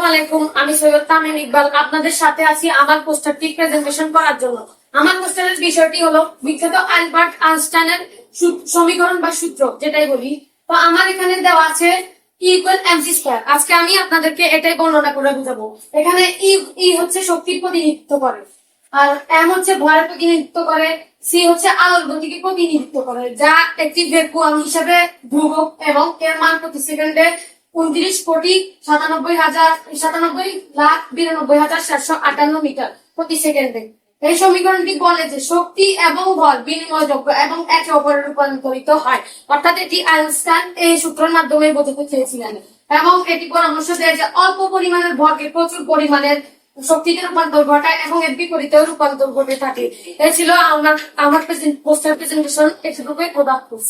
আলাইকুম, আমি সৈয়দ তামিম ইকবাল আপনাদের সাথে আছি আমার পোস্টারটি প্রেজেন্টেশন করার জন্য। আমার পোস্টারের বিষয়টি হলো বিখ্যাত আলবার্ট আইনস্টাইনের সমীকরণ বা সূত্র, যেটাই বলি। তো আমার এখানে দেওয়া আছে ইকুয়াল এমসি স্কয়ার। আজকে আমি আপনাদেরকে এটাই বর্ণনা করে বুঝাবো। এখানে ই হচ্ছে শক্তির প্রতিনিধিত্ব করে, আর এম হচ্ছে ভরের প্রতিনিধিত্ব করে, সি হচ্ছে আলোর গতিকে প্রতিনিধিত্ব করে, যা একটি ভ্যাকুয়াম হিসেবে ধ্রুবক এবং এর মান প্রতি সেকেন্ডে 29,97,97,92,758 মিটার প্রতি সেকেন্ডে। এই সমীকরণটি বলে যে শক্তি এবং বল বিনিময়যোগ্য এবং একে অপরে রূপান্তরিত হয়, অর্থাৎ এটি আইনস্টাইন এই সূত্রের মাধ্যমে বোঝাতে চেয়েছিলেন। এবং এটি পরামর্শ দেয় যে অল্প পরিমাণের ভরকে প্রচুর পরিমাণের শক্তিতে রূপান্তর ঘটায় এবং এর বিপরীতেও রূপান্তর ঘটে থাকে। এই ছিল আমার পোস্টার প্রেজেন্টেশন। এটুকুই। খোদা হাফেজ।